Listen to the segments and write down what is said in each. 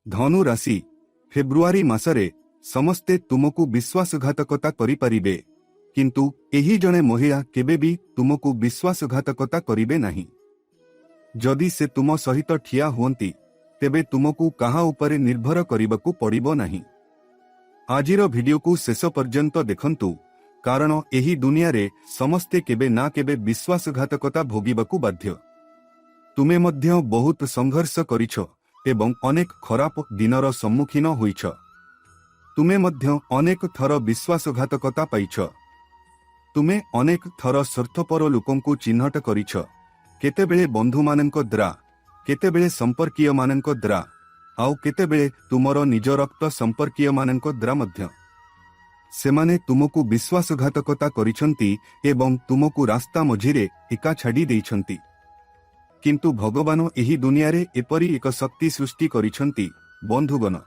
धनु राशि फेब्रुआरी मासरे समस्ते तुमको विश्वासघातकता करिपारिबे किंतु एही जने महिला केबे भी तुमको विश्वासघातकता करिबे नाही। जदि से तुम सहित ठिया हुअंती तेबे तुमको काहा उपरे निर्भर करिबाकू पड़िबो नाही। आजिर वीडियो को शेष पर्यंत देखंतु कारण एही दुनिया रे समस्ते केबे ना केबे विश्वासघातकता भोगिबाकू बाध्य। तुमे मध्य बहुत संघर्ष करिछ एवं अनेक खराब दिनर सम्मुखीन होइछ। तुमे मध्य अनेक थर विश्वासघातकता पाइछ। तुमे अनेक थर स्वार्थपर लोकंकु चिन्हट करिछ, केतेबेले बंधु मानक द्वारा, केतेबेले संपर्कीय मानक द्वारा, आउ केतेबेले तुमर निज रक्त संपर्कीय मानक द्वारा मध्य। सेमाने तुमको विश्वासघातकता करिछंती एवं तुमको रास्ता मझिरे एका छाड़ी देइछंती। किंतु भगवान एही दुनिया रे एपरी एक शक्ति सृष्टि करिछंती बंधुगण।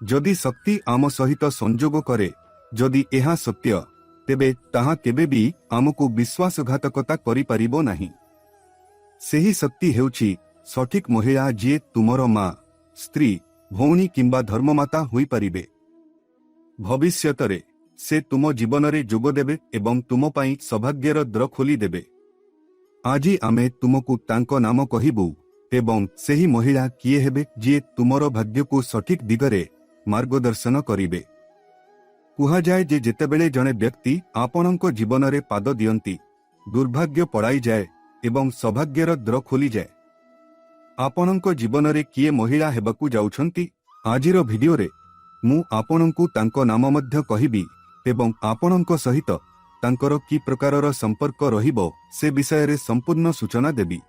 जदि शक्ति आम सहित संजोग करे, जदि एहा सत्य, तेबे ताहा केबे भी आमको विश्वासघातकता करि परिबो नाही। सेही शक्ति हेउछि सठिक महिला जे तुमर मां, स्त्री, भौणी किंबा धर्ममाता होई परिबे। भविष्यतरे से तुम जीवन रे जोग देबे एवं तुम पाई सौभाग्यर द्वार खोली देबे। आजी आमे तुमको तांको नाम कहिबु एवं सेही महिला किए हेबे जे तुमर भाग्य को सठिक दिगरे मार्गदर्शन करिबे। कुहा जाए जे जेतेबेले जने व्यक्ति आपणको जीवन रे पाद दियंती, दुर्भाग्य पड़ाई जाए एवं सौभाग्यर द्वार खोली जाए। आपणको जीवन रे किए महिला हेबाकू जाउछंती आजिर वीडियो रे मु आपणको तांको नाम मध्य कहिबी एवं आपणको सहित तांकर की प्रकारर संपर्क रहिबो से विषय रे संपूर्ण सूचना देबी।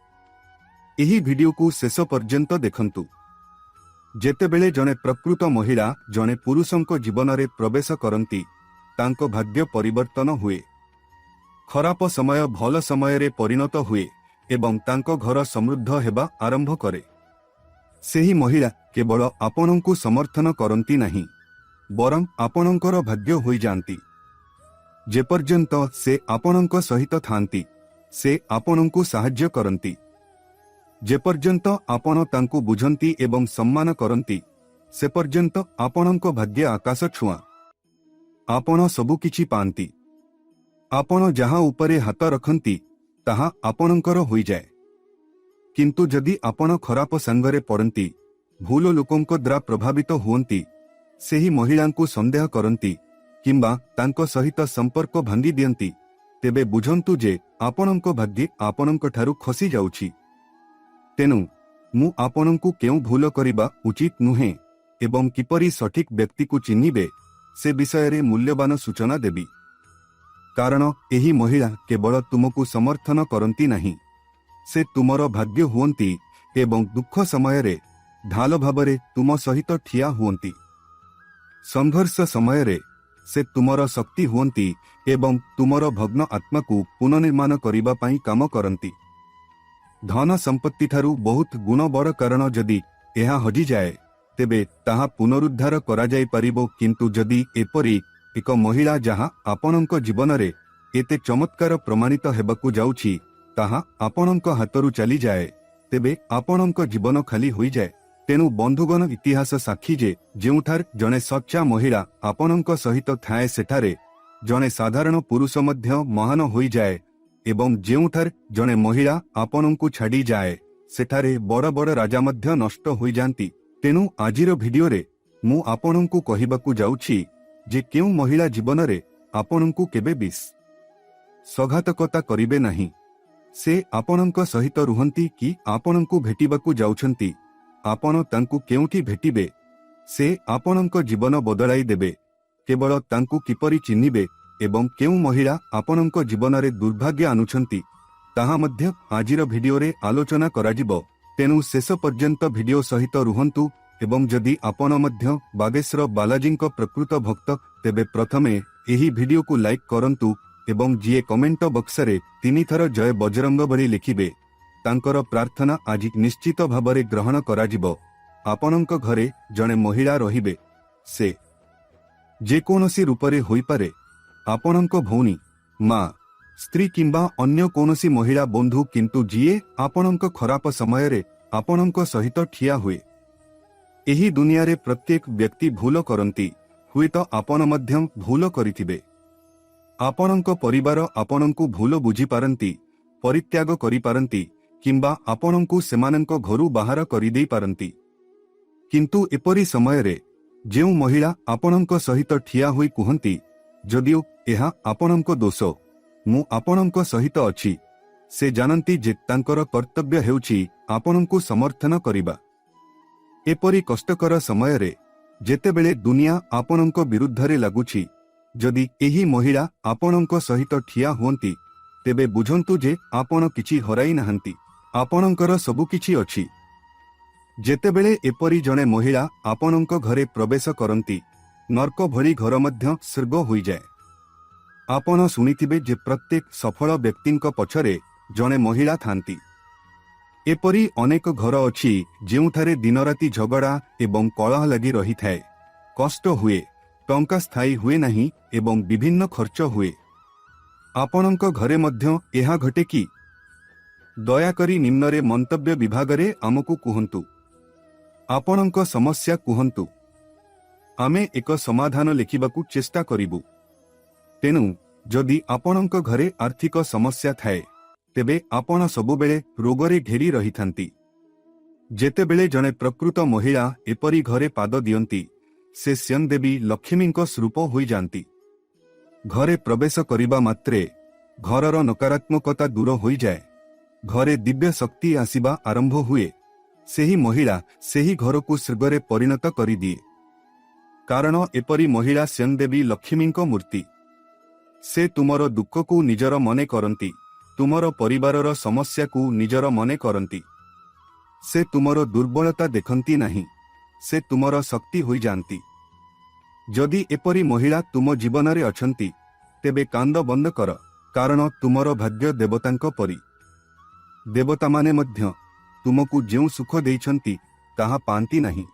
एही वीडियो को शेष पर्यंत देखंतु। जेतेबेले जने प्रकृत महिला जने पुरुषंको जीवन रे प्रवेश करंती, तांको भाग्य परिवर्तन हुए। खराप समय भल समय रे परिणत हुए एवं तांको घर समृद्ध हेबा आरंभ करे। सेही महिला केवल आपणंकु समर्थन करंती नाही, बरं आपणंकर भाग्य होई जानती। जेपर्यंत से आपणंक सहित थांती, से आपणंकु साहाय्य करंती। जेपर्यंत आपण तांकु बुझंती एवं सम्मान करंती, से पर्यंत आपणंक भाग्य आकाश छुआ। आपण सबु किछि पांती। आपण जहा उपरे हाथ रखंती ताहा आपणंकर होई जाए। किंतु जदि आपण खराप संगरे पड़ंती, भूल लोकंक द्वारा प्रभावित हुअंती, सेही महिलांकु संदेह करंती किंबा तांको सहित संपर्क भांगी दियंती, तेबे बुझंतु जे आपणंक भाग्य आपणंक ठारु खसी जाउछि। तेनु मु आपणंकु केउ भूल करिबा उचित नुहे एवं किपरि सठिक व्यक्ति को चिन्हिबे से विषय रे मूल्यवान सूचना देबी। कारण एही महिला केवल तुमको समर्थन करंती नाही, से तुमर भाग्य हुअंती एवं दुख समय रे ढाल भावरे तुम सहित ठिया हुअंती। संघर्ष समय रे से तुमर शक्ति हुअंती एवं तुमर भग्न आत्मा को पुनर्निर्माण करिबा पई काम करंती। धन संपत्ति ठारू बहुत गुण बड़ कारण जदि एहा हजि जाए तेबे ताहा पुनरुद्धार करा जाय परिबो। किंतु जदि एपरी एक महिला जहा आपणंक जीवन रे एते चमत्कार प्रमाणित हेबाकू जाउछि ताहा आपणंक हातरू चली जाए, तेबे आपणंक जीवन खाली होई जाए। तेनु बंधुगण इतिहास साक्षी जे जेउठार जने सच्चा महिला आपणंक सहित थाए सेठारे जने साधारण पुरुष मध्य महान होई जाए एवं जेउठार जने महिला आपणंकु छाड़ी जाए सेठारे बड़ बड़ राजा मध्य नष्ट होई जानती। तेनु आजिर वीडियो रे मु आपणंकु कहिबाकू जाउछि जे केउ महिला जीवन रे आपणंकु केबे विश्वासघातकता करिबे नाही। से आपणंक सहित रुहंती कि आपणंकु भेटिबाकू जाउछंती, आपण तांकु केउठी भेटिबे, से आपणंक जीवन बदलाई देबे। केवल तांकु किपरि चिन्हिबे एवं केउ महिला आपणंक जीवन रे दुर्भाग्य आनुछंती ताहा मध्य आजिर वीडियो रे आलोचना कराजिबो। तेनु शेष पर्यंत वीडियो सहित रुहंतु एवं जदि आपण मध्य बागेश्वर बालाजींक प्रकृत भक्त तेबे प्रथमे एही वीडियो को लाइक करंतु एवं जीए कमेंट बक्स रे 3 थर जय बजरंग बली लिखिबे तांकर प्रार्थना आज निश्चित भावरे ग्रहण कराजिबो। आपणंक घरे जणे महिला रहिबे, से जेकोनसी रूपरे होई पारे। आपणंक भौणी, मां, स्त्री किंबा अन्य कोनसी महिला बंधु, किंतु जीए आपणंक खराप समय रे आपणंक सहित ठिया हुए। ଏହି ଦୁନିଆରେ ପ୍ରତ୍ୟେକ ବ୍ୟକ୍ତି ଭୁଲ କରନ୍ତି, ହୁଏତ ଆପଣ ମଧ୍ୟ ଭୁଲ କରିଥିବେ। ଆପଣଙ୍କ ପରିବାର ଆପଣଙ୍କୁ ଭୁଲ ବୁଝିପାରନ୍ତି, ପରିତ୍ୟାଗ କରିପାରନ୍ତି କିମ୍ବା ଆପଣଙ୍କୁ ସେମାନଙ୍କ ଘରୁ ବାହାର କରିଦେଇପାରନ୍ତି। କିନ୍ତୁ ଏପରି ସମୟରେ ଯେଉଁ ମହିଳା ଆପଣଙ୍କ ସହିତ ଠିଆ ହୋଇ କୁହନ୍ତି, ଯଦିଓ ଏହା ଆପଣଙ୍କ ଦୋଷ, ମୁଁ ଆପଣଙ୍କ ସହିତ ଅଛି, ସେ ଜାଣନ୍ତି ଯେ ତାଙ୍କର କର୍ତ୍ତବ୍ୟ ହେଉଛି ଆପଣଙ୍କୁ ସମର୍ଥନ କରିବା। ଏପରି କଷ୍ଟକର ସମୟରେ ଯେତେବେଳେ ଦୁନିଆ ଆପଣଙ୍କ ବିରୁଦ୍ଧରେ ଲାଗୁଛି, ଯଦି ଏହି ମହିଳା ଆପଣଙ୍କ ସହିତ ଠିଆ ହୁଅନ୍ତି, ତେବେ ବୁଝନ୍ତୁ ଯେ ଆପଣ କିଛି ହରାଇ ନାହାନ୍ତି, ଆପଣଙ୍କର ସବୁକିଛି ଅଛି। ଯେତେବେଳେ ଏପରି ଜଣେ ମହିଳା ଆପଣଙ୍କ ଘରେ ପ୍ରବେଶ କରନ୍ତି, ନର୍କ ଭଳି ଘର ମଧ୍ୟ ସ୍ୱର୍ଗ ହୋଇଯାଏ। ଆପଣ ଶୁଣିଥିବେ ଯେ ପ୍ରତ୍ୟେକ ସଫଳ ବ୍ୟକ୍ତିଙ୍କ ପଛରେ ଜଣେ ମହିଳା ଥାନ୍ତି। ଏପରି ଅନେକ ଘର ଅଛି ଯେଉଁଠାରେ ଦିନରାତି ଝଗଡ଼ା ଏବଂ କଳହ ଲାଗି ରହିଥାଏ, କଷ୍ଟ ହୁଏ, ଟଙ୍କା ସ୍ଥାୟୀ ହୁଏ ନାହିଁ ଏବଂ ବିଭିନ୍ନ ଖର୍ଚ୍ଚ ହୁଏ। ଆପଣଙ୍କ ଘରେ ମଧ୍ୟ ଏହା ଘଟେ କି? ଦୟାକରି ନିମ୍ନରେ ମନ୍ତବ୍ୟ ବିଭାଗରେ ଆମକୁ କୁହନ୍ତୁ। ଆପଣଙ୍କ ସମସ୍ୟା କୁହନ୍ତୁ। ଆମେ ଏକ ସମାଧାନ ଲେଖିବାକୁ ଚେଷ୍ଟା କରିବୁ। ତେଣୁ ଯଦି ଆପଣଙ୍କ ଘରେ ଆର୍ଥିକ ସମସ୍ୟା ଥାଏ, ତେବେ ଆପଣ ସବୁବେଳେ ରୋଗରେ ଘେରି ରହିଥାନ୍ତି। ଯେତେବେଳେ ଜଣେ ପ୍ରକୃତ ମହିଳା ଏପରି ଘରେ ପାଦ ଦିଅନ୍ତି, ସେ ସ୍ୱୟଂ ଦେବୀ ଲକ୍ଷ୍ମୀଙ୍କ ସ୍ୱରୂପ ହୋଇଯାନ୍ତି। ଘରେ ପ୍ରବେଶ କରିବା ମାତ୍ରେ ଘରର ନକାରାତ୍ମକତା ଦୂର ହୋଇଯାଏ, ଘରେ ଦିବ୍ୟ ଶକ୍ତି ଆସିବା ଆରମ୍ଭ ହୁଏ। ସେହି ମହିଳା ସେହି ଘରକୁ ସ୍ୱର୍ଗରେ ପରିଣତ କରିଦିଏ। କାରଣ ଏପରି ମହିଳା ସ୍ୱୟଂ ଦେବୀ ଲକ୍ଷ୍ମୀଙ୍କ ମୂର୍ତ୍ତି। ସେ ତୁମର ଦୁଃଖକୁ ନିଜର ମନେ କରନ୍ତି, ତୁମର ପରିବାରର ସମସ୍ୟାକୁ ନିଜର ମନେ କରନ୍ତି। ସେ ତୁମର ଦୁର୍ବଳତା ଦେଖନ୍ତି ନାହିଁ, ସେ ତୁମର ଶକ୍ତି ହୋଇଯାଆନ୍ତି। ଯଦି ଏପରି ମହିଳା ତୁମ ଜୀବନରେ ଅଛନ୍ତି, ତେବେ କାନ୍ଦ ବନ୍ଦ କର, କାରଣ ତୁମର ଭାଗ୍ୟ ଦେବତାଙ୍କ ପରି। ଦେବତାମାନେ ମଧ୍ୟ ତୁମକୁ ଯେଉଁ ସୁଖ ଦେଇଛନ୍ତି ତାହା ପାଆନ୍ତି ନାହିଁ।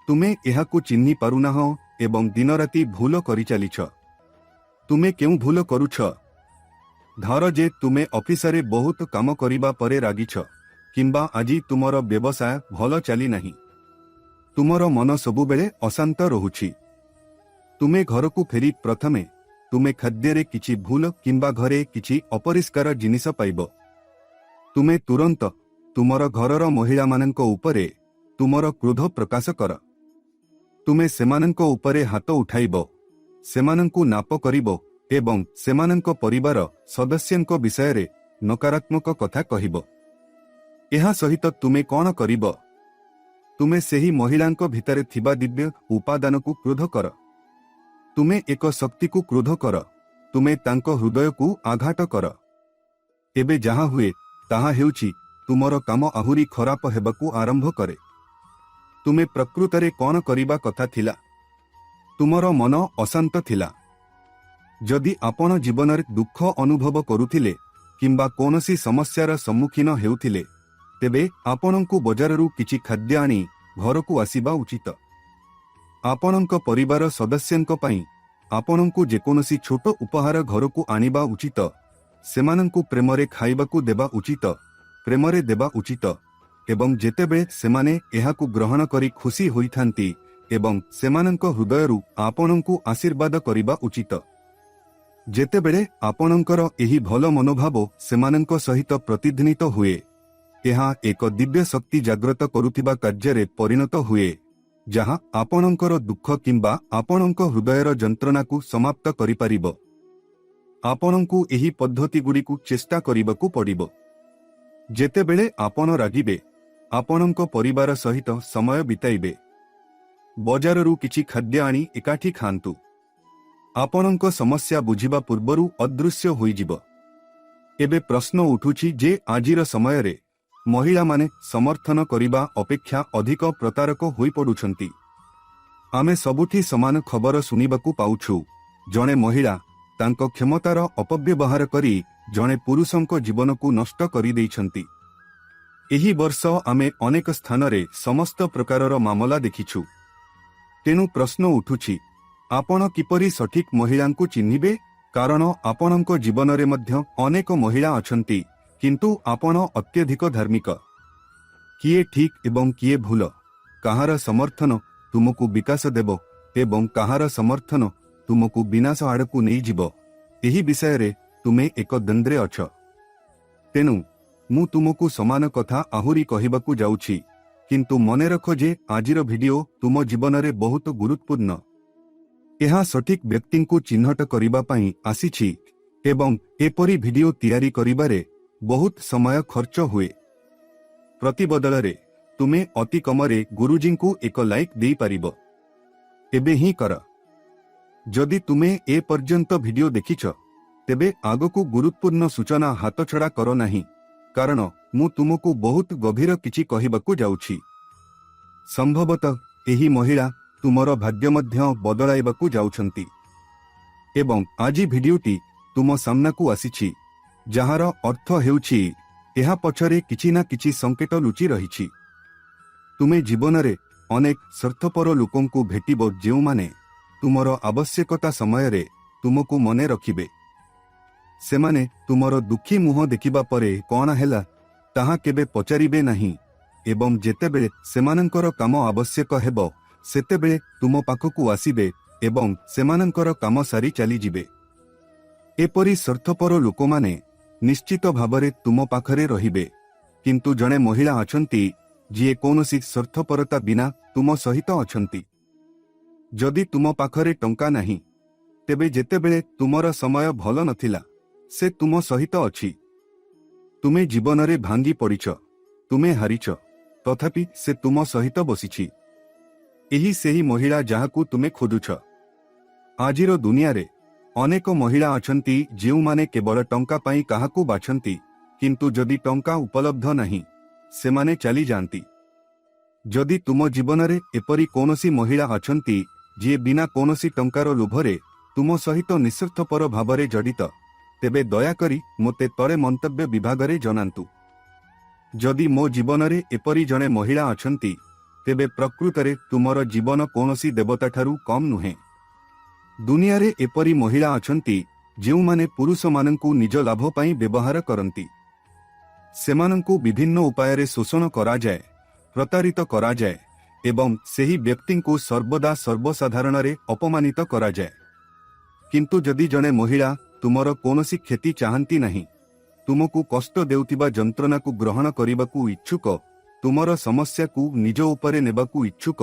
ତୁମେ ଏହାକୁ ଚିହ୍ନି ପାରୁନାହଁ ଏବଂ ଦିନରାତି ଭୁଲ କରିଚାଲିଛ। ତୁମେ କେଉଁ ଭୁଲ କରୁଛ? ଧର ଯେ ତୁମେ ଅଫିସରେ ବହୁତ କାମ କରିବା ପରେ ରାଗିଛ, କିମ୍ବା ଆଜି ତୁମର ବ୍ୟବସାୟ ଭଲ ଚାଲି ନାହିଁ। ତୁମର ମନ ସବୁବେଳେ ଅଶାନ୍ତ ରହୁଛି। ତୁମେ ଘରକୁ ଫେରି ପ୍ରଥମେ ତୁମେ ଖାଦ୍ୟରେ କିଛି ଭୁଲ କିମ୍ବା ଘରେ କିଛି ଅପରିଷ୍କାର ଜିନିଷ ପାଇବ। ତୁମେ ତୁରନ୍ତ ତୁମର ଘରର ମହିଳାମାନଙ୍କ ଉପରେ ତୁମର କ୍ରୋଧ ପ୍ରକାଶ କର। ତୁମେ ସେମାନଙ୍କ ଉପରେ ହାତ ଉଠାଇବ, ସେମାନଙ୍କୁ ନାପ କରିବ ଏବଂ ସେମାନଙ୍କ ପରିବାର ସଦସ୍ୟଙ୍କ ବିଷୟରେ ନକାରାତ୍ମକ କଥା କହିବ। ଏହା ସହିତ ତୁମେ କ'ଣ କରିବ? ତୁମେ ସେହି ମହିଳାଙ୍କ ଭିତରେ ଥିବା ଦିବ୍ୟ ଉପାଦାନକୁ କ୍ରୋଧ କର। ତୁମେ ଏକ ଶକ୍ତିକୁ କ୍ରୋଧ କର, ତୁମେ ତାଙ୍କ ହୃଦୟକୁ ଆଘାତ କର। ଏବେ ଯାହା ହୁଏ ତାହା ହେଉଛି ତୁମର କାମ ଆହୁରି ଖରାପ ହେବାକୁ ଆରମ୍ଭ କରେ। ତୁମେ ପ୍ରକୃତରେ କ'ଣ କରିବା କଥା ଥିଲା? ତୁମର ମନ ଅଶାନ୍ତ ଥିଲା। ଯଦି ଆପଣ ଜୀବନରେ ଦୁଃଖ ଅନୁଭବ କରୁଥିଲେ କିମ୍ବା କୌଣସି ସମସ୍ୟାର ସମ୍ମୁଖୀନ ହେଉଥିଲେ, ତେବେ ଆପଣଙ୍କୁ ବଜାରରୁ କିଛି ଖାଦ୍ୟ ଆଣି ଘରକୁ ଆସିବା ଉଚିତ। ଆପଣଙ୍କ ପରିବାର ସଦସ୍ୟଙ୍କ ପାଇଁ ଆପଣଙ୍କୁ ଯେକୌଣସି ଛୋଟ ଉପହାର ଘରକୁ ଆଣିବା ଉଚିତ। ସେମାନଙ୍କୁ ପ୍ରେମରେ ଖାଇବାକୁ ଦେବା ଉଚିତ, ପ୍ରେମରେ ଦେବା ଉଚିତ ଏବଂ ଯେତେବେଳେ ସେମାନେ ଏହାକୁ ଗ୍ରହଣ କରି ଖୁସି ହୋଇଥାନ୍ତି ଏବଂ ସେମାନଙ୍କ ହୃଦୟରୁ ଆପଣଙ୍କୁ ଆଶୀର୍ବାଦ କରିବା ଉଚିତ। ଯେତେବେଳେ ଆପଣଙ୍କର ଏହି ଭଲ ମନୋଭାବ ସେମାନଙ୍କ ସହିତ ପ୍ରତିଧ୍ୱନିତ ହୁଏ, ଏହା ଏକ ଦିବ୍ୟ ଶକ୍ତି ଜାଗ୍ରତ କରୁଥିବା କାର୍ଯ୍ୟରେ ପରିଣତ ହୁଏ, ଯାହା ଆପଣଙ୍କର ଦୁଃଖ କିମ୍ବା ଆପଣଙ୍କ ହୃଦୟର ଯନ୍ତ୍ରଣାକୁ ସମାପ୍ତ କରିପାରିବ। ଆପଣଙ୍କୁ ଏହି ପଦ୍ଧତିଗୁଡ଼ିକୁ ଚେଷ୍ଟା କରିବାକୁ ପଡ଼ିବ। ଯେତେବେଳେ ଆପଣ ରାଗିବେ, ଆପଣଙ୍କ ପରିବାର ସହିତ ସମୟ ବିତାଇବେ। ବଜାରରୁ କିଛି ଖାଦ୍ୟ ଆଣି ଏକାଠି ଖାଆନ୍ତୁ। ଆପଣଙ୍କ ସମସ୍ୟା ବୁଝିବା ପୂର୍ବରୁ ଅଦୃଶ୍ୟ ହୋଇଯିବ। ଏବେ ପ୍ରଶ୍ନ ଉଠୁଛି ଯେ ଆଜିର ସମୟରେ ମହିଳାମାନେ ସମର୍ଥନ କରିବା ଅପେକ୍ଷା ଅଧିକ ପ୍ରତାରକ ହୋଇପଡ଼ୁଛନ୍ତି। ଆମେ ସବୁଠି ସମାନ ଖବର ଶୁଣିବାକୁ ପାଉଛୁ। ଜଣେ ମହିଳା ତାଙ୍କ କ୍ଷମତାର ଅପବ୍ୟବହାର କରି ଜଣେ ପୁରୁଷଙ୍କ ଜୀବନକୁ ନଷ୍ଟ କରିଦେଇଛନ୍ତି। ଏହି ବର୍ଷ ଆମେ ଅନେକ ସ୍ଥାନରେ ସମସ୍ତ ପ୍ରକାରର ମାମଲା ଦେଖିଛୁ। ତେଣୁ ପ୍ରଶ୍ନ ଉଠୁଛି, ଆପଣ କିପରି ସଠିକ୍ ମହିଳାଙ୍କୁ ଚିହ୍ନିବେ? କାରଣ ଆପଣଙ୍କ ଜୀବନରେ ମଧ୍ୟ ଅନେକ ମହିଳା ଅଛନ୍ତି, କିନ୍ତୁ ଆପଣ ଅତ୍ୟଧିକ ଧାର୍ମିକ। କିଏ ଠିକ୍ ଏବଂ କିଏ ଭୁଲ, କାହାର ସମର୍ଥନ ତୁମକୁ ବିକାଶ ଦେବ ଏବଂ କାହାର ସମର୍ଥନ ତୁମକୁ ବିନାଶ ଆଡ଼କୁ ନେଇଯିବ, ଏହି ବିଷୟରେ ତୁମେ ଏକ ଦ୍ୱନ୍ଦ୍ୱରେ ଅଛ। ତେଣୁ ମୁଁ ତୁମକୁ ସମାନ କଥା ଆହୁରି କହିବାକୁ ଯାଉଛି, କିନ୍ତୁ ମନେ ରଖ ଯେ ଆଜିର ଭିଡିଓ ତୁମ ଜୀବନରେ ବହୁତ ଗୁରୁତ୍ୱପୂର୍ଣ୍ଣ। ଏହା ସଠିକ୍ ବ୍ୟକ୍ତିଙ୍କୁ ଚିହ୍ନଟ କରିବା ପାଇଁ ଆସିଛି ଏବଂ ଏପରି ଭିଡିଓ ତିଆରି କରିବାରେ ବହୁତ ସମୟ ଖର୍ଚ୍ଚ ହୁଏ। ପ୍ରତିବଦଳରେ ତୁମେ ଅତି କମରେ ଗୁରୁଜୀଙ୍କୁ ଏକ ଲାଇକ୍ ଦେଇପାରିବ। ଏବେ ହିଁ କର। ଯଦି ତୁମେ ଏ ପର୍ଯ୍ୟନ୍ତ ଭିଡିଓ ଦେଖିଛ, ତେବେ ଆଗକୁ ଗୁରୁତ୍ୱପୂର୍ଣ୍ଣ ସୂଚନା ହାତଛଡ଼ା କର ନାହିଁ, କାରଣ ମୁଁ ତୁମକୁ ବହୁତ ଗଭୀର କିଛି କହିବାକୁ ଯାଉଛି। ସମ୍ଭବତଃ ଏହି ମହିଳା ତୁମର ଭାଗ୍ୟ ମଧ୍ୟ ବଦଳାଇବାକୁ ଯାଉଛନ୍ତି ଏବଂ ଆଜି ଭିଡିଓଟି ତୁମ ସାମ୍ନାକୁ ଆସିଛି, ଯାହାର ଅର୍ଥ ହେଉଛି ଏହା ପଛରେ କିଛି ନା କିଛି ସଂକେତ ଲୁଚି ରହିଛି। ତୁମେ ଜୀବନରେ ଅନେକ ସ୍ୱାର୍ଥପର ଲୋକଙ୍କୁ ଭେଟିବ, ଯେଉଁମାନେ ତୁମର ଆବଶ୍ୟକତା ସମୟରେ ତୁମକୁ ମନେ ରଖିବେ। ସେମାନେ ତୁମର ଦୁଃଖୀ ମୁହଁ ଦେଖିବା ପରେ କ'ଣ ହେଲା ତାହା କେବେ ପଚାରିବେ ନାହିଁ ଏବଂ ଯେତେବେଳେ ସେମାନଙ୍କର କାମ ଆବଶ୍ୟକ ହେବ, ସେତେବେଳେ ତୁମ ପାଖକୁ ଆସିବେ ଏବଂ ସେମାନଙ୍କର କାମ ସାରି ଚାଲିଯିବେ। ଏପରି ସ୍ୱାର୍ଥପର ଲୋକମାନେ ନିଶ୍ଚିତ ଭାବରେ ତୁମ ପାଖରେ ରହିବେ, କିନ୍ତୁ ଜଣେ ମହିଳା ଅଛନ୍ତି ଯିଏ କୌଣସି ସ୍ୱାର୍ଥପରତା ବିନା ତୁମ ସହିତ ଅଛନ୍ତି। ଯଦି ତୁମ ପାଖରେ ଟଙ୍କା ନାହିଁ, ତେବେ ଯେତେବେଳେ ତୁମର ସମୟ ଭଲ ନଥିଲା, ସେ ତୁମ ସହିତ ଅଛି। ତୁମେ ଜୀବନରେ ଭାଙ୍ଗି ପଡ଼ିଛ, ତୁମେ ହାରିଛ, ତଥାପି ସେ ତୁମ ସହିତ ବସିଛି। ଏହି ସେହି ମହିଳା ଯାହାକୁ ତୁମେ ଖୋଜୁଛ। ଆଜିର ଦୁନିଆରେ ଅନେକ ମହିଳା ଅଛନ୍ତି ଯେଉଁମାନେ କେବଳ ଟଙ୍କା ପାଇଁ କାହାକୁ ବାଛନ୍ତି, କିନ୍ତୁ ଯଦି ଟଙ୍କା ଉପଲବ୍ଧ ନାହିଁ, ସେମାନେ ଚାଲିଯାଆନ୍ତି। ଯଦି ତୁମ ଜୀବନରେ ଏପରି କୌଣସି ମହିଳା ଅଛନ୍ତି ଯିଏ ବିନା କୌଣସି ଟଙ୍କାର ଲୋଭରେ ତୁମ ସହିତ ନିଃସ୍ୱାର୍ଥପର ଭାବରେ ଜଡ଼ିତ, ତେବେ ଦୟାକରି ମୋତେ ତଳେ ମନ୍ତବ୍ୟ ବିଭାଗରେ ଜଣାନ୍ତୁ। ଯଦି ମୋ ଜୀବନରେ ଏପରି ଜଣେ ମହିଳା ଅଛନ୍ତି, ତେବେ ପ୍ରକୃତରେ ତୁମର ଜୀବନ କୌଣସି ଦେବତାଠାରୁ କମ୍ ନୁହେଁ। ଦୁନିଆରେ ଏପରି ମହିଳା ଅଛନ୍ତି ଯେଉଁମାନେ ପୁରୁଷମାନଙ୍କୁ ନିଜ ଲାଭ ପାଇଁ ବ୍ୟବହାର କରନ୍ତି। ସେମାନଙ୍କୁ ବିଭିନ୍ନ ଉପାୟରେ ଶୋଷଣ କରାଯାଏ, ପ୍ରତାରିତ କରାଯାଏ ଏବଂ ସେହି ବ୍ୟକ୍ତିଙ୍କୁ ସର୍ବଦା ସର୍ବସାଧାରଣରେ ଅପମାନିତ କରାଯାଏ। କିନ୍ତୁ ଯଦି ଜଣେ ମହିଳା ତୁମର କୌଣସି କ୍ଷତି ଚାହାନ୍ତି ନାହିଁ, ତୁମକୁ କଷ୍ଟ ଦେଉଥିବା ଯନ୍ତ୍ରଣାକୁ ଗ୍ରହଣ କରିବାକୁ ଇଚ୍ଛୁକ, ତୁମର ସମସ୍ୟାକୁ ନିଜ ଉପରେ ନେବାକୁ ଇଚ୍ଛୁକ,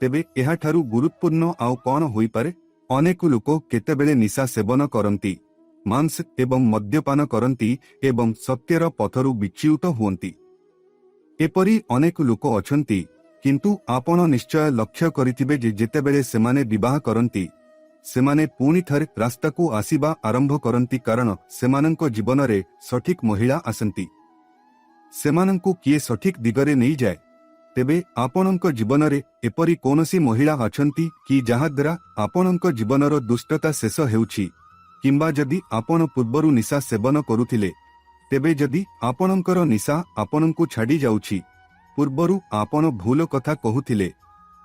ତେବେ ଏହାଠାରୁ ଗୁରୁତ୍ୱପୂର୍ଣ୍ଣ ଆଉ କ'ଣ ହୋଇପାରେ? ଅନେକ ଲୋକ କେତେବେଳେ ନିଶା ସେବନ କରନ୍ତି, ମାଂସ ଏବଂ ମଦ୍ୟପାନ କରନ୍ତି ଏବଂ ସତ୍ୟର ପଥରୁ ବିଚ୍ୟୁତ ହୁଅନ୍ତି। ଏପରି ଅନେକ ଲୋକ ଅଛନ୍ତି, କିନ୍ତୁ ଆପଣ ନିଶ୍ଚୟ ଲକ୍ଷ୍ୟ କରିଥିବେ ଯେ ଯେତେବେଳେ ସେମାନେ ବିବାହ କରନ୍ତି, ସେମାନେ ପୁଣି ଥରେ ରାସ୍ତାକୁ ଆସିବା ଆରମ୍ଭ କରନ୍ତି, କାରଣ ସେମାନଙ୍କ ଜୀବନରେ ସଠିକ୍ ମହିଳା ଆସନ୍ତି। ସେମାନଙ୍କୁ କିଏ ସଠିକ୍ ଦିଗରେ ନେଇଯାଏ। ତେବେ ଆପଣଙ୍କ ଜୀବନରେ ଏପରି କୌଣସି ମହିଳା ଅଛନ୍ତି କି ଯାହାଦ୍ୱାରା ଆପଣଙ୍କ ଜୀବନର ଦୁଷ୍ଟତା ଶେଷ ହେଉଛି? କିମ୍ବା ଯଦି ଆପଣ ପୂର୍ବରୁ ନିଶା ସେବନ କରୁଥିଲେ, ତେବେ ଯଦି ଆପଣଙ୍କର ନିଶା ଆପଣଙ୍କୁ ଛାଡ଼ି ଯାଉଛି, ପୂର୍ବରୁ ଆପଣ ଭୁଲ କଥା କହୁଥିଲେ,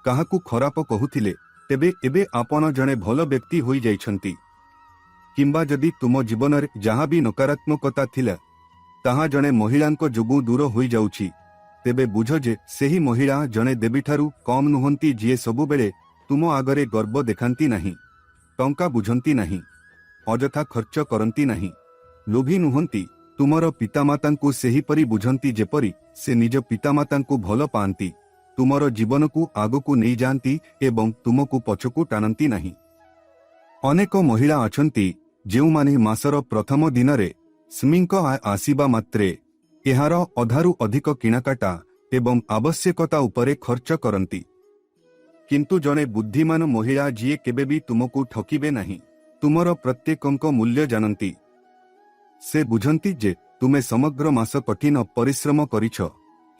କାହାକୁ ଖରାପ କହୁଥିଲେ, ତେବେ ଏବେ ଆପଣ ଜଣେ ଭଲ ବ୍ୟକ୍ତି ହୋଇଯାଇଛନ୍ତି। କିମ୍ବା ଯଦି ତୁମ ଜୀବନରେ ଯାହା ବି ନକାରାତ୍ମକତା ଥିଲା, ତାହା ଜଣେ ମହିଳାଙ୍କ ଯୋଗୁଁ ଦୂର ହୋଇଯାଉଛି, ତେବେ ବୁଝ ଯେ ସେହି ମହିଳା ଜଣେ ଦେବୀଠାରୁ କମ୍ ନୁହନ୍ତି, ଯିଏ ସବୁବେଳେ ତୁମ ଆଗରେ ଗର୍ବ ଦେଖାନ୍ତି ନାହିଁ, ଟଙ୍କା ବୁଝନ୍ତି ନାହିଁ, ଅଯଥା ଖର୍ଚ୍ଚ କରନ୍ତି ନାହିଁ, ଲୋଭୀ ନୁହନ୍ତି। ତୁମର ପିତାମାତାଙ୍କୁ ସେହିପରି ବୁଝନ୍ତି ଯେପରି ସେ ନିଜ ପିତାମାତାଙ୍କୁ ଭଲ ପାଆନ୍ତି, ତୁମର ଜୀବନକୁ ଆଗକୁ ନେଇଯାଆନ୍ତି ଏବଂ ତୁମକୁ ପଛକୁ ଟାଣନ୍ତି ନାହିଁ। ଅନେକ ମହିଳା ଅଛନ୍ତି ଯେଉଁମାନେ ମାସର ପ୍ରଥମ ଦିନରେ ସ୍ୱାମୀଙ୍କ ଆୟ ଆସିବା ମାତ୍ରେ ଏହାର ଅଧାରୁ ଅଧିକ କିଣାକାଟା ଏବଂ ଆବଶ୍ୟକତା ଉପରେ ଖର୍ଚ୍ଚ କରନ୍ତି। କିନ୍ତୁ ଜଣେ ବୁଦ୍ଧିମାନ ମହିଳା ଯିଏ କେବେବି ତୁମକୁ ଠକିବେ ନାହିଁ, ତୁମର ପ୍ରତ୍ୟେକଙ୍କ ମୂଲ୍ୟ ଜାଣନ୍ତି। ସେ ବୁଝନ୍ତି ଯେ ତୁମେ ସମଗ୍ର ମାସ କଠିନ ପରିଶ୍ରମ କରିଛ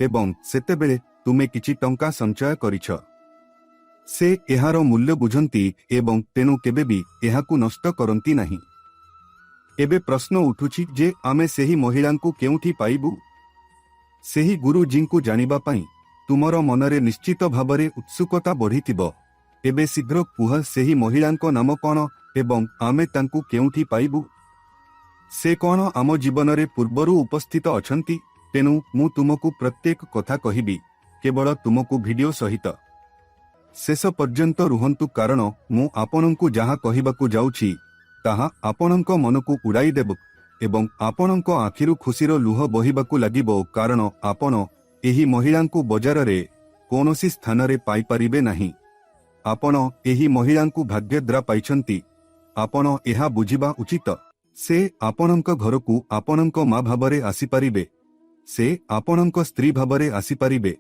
ଏବଂ ସେତେବେଳେ ତୁମେ କିଛି ଟଙ୍କା ସଞ୍ଚୟ କରିଛ। ସେ ଏହାର ମୂଲ୍ୟ ବୁଝନ୍ତି ଏବଂ ତେଣୁ କେବେବି ଏହାକୁ ନଷ୍ଟ କରନ୍ତି ନାହିଁ। ଏବେ ପ୍ରଶ୍ନ ଉଠୁଛି ଯେ ଆମେ ସେହି ମହିଳାଙ୍କୁ କେଉଁଠି ପାଇବୁ? ସେହି ଗୁରୁଜୀଙ୍କୁ ଜାଣିବା ପାଇଁ ତୁମର ମନରେ ନିଶ୍ଚିତ ଭାବରେ ଉତ୍ସୁକତା ବଢ଼ିଥିବ। ଏବେ ଶୀଘ୍ର କୁହ ସେହି ମହିଳାଙ୍କ ନାମ କ'ଣ ଏବଂ ଆମେ ତାଙ୍କୁ କେଉଁଠି ପାଇବୁ? ସେ କ'ଣ ଆମ ଜୀବନରେ ପୂର୍ବରୁ ଉପସ୍ଥିତ ଅଛନ୍ତି? ତେଣୁ ମୁଁ ତୁମକୁ ପ୍ରତ୍ୟେକ କଥା କହିବି, केवल तुमको वीडियो सहित शेष पर्यंत रुहंतु कारण मु आपनंकु जहा कहिबाकु जाउछि ताहा आपनंक मनकु उड़ाई देब एवं आपनंक आखिरु खुशीर लुह बहिबाकु लागिबो कारण आपण एही महिलांकु बजार रे कोनोसी स्थान रे पाई परिबे नाही। आपण एही महिलांकु भाग्यद्रा पाइछंती। आपण एहा बुझिबा उचित। से आपणଙ୍କ घरकु आपणଙ୍କ मा भाबरे आसी परिबे। से आपणଙ୍କ स्त्री भाबरे आसी परिबे।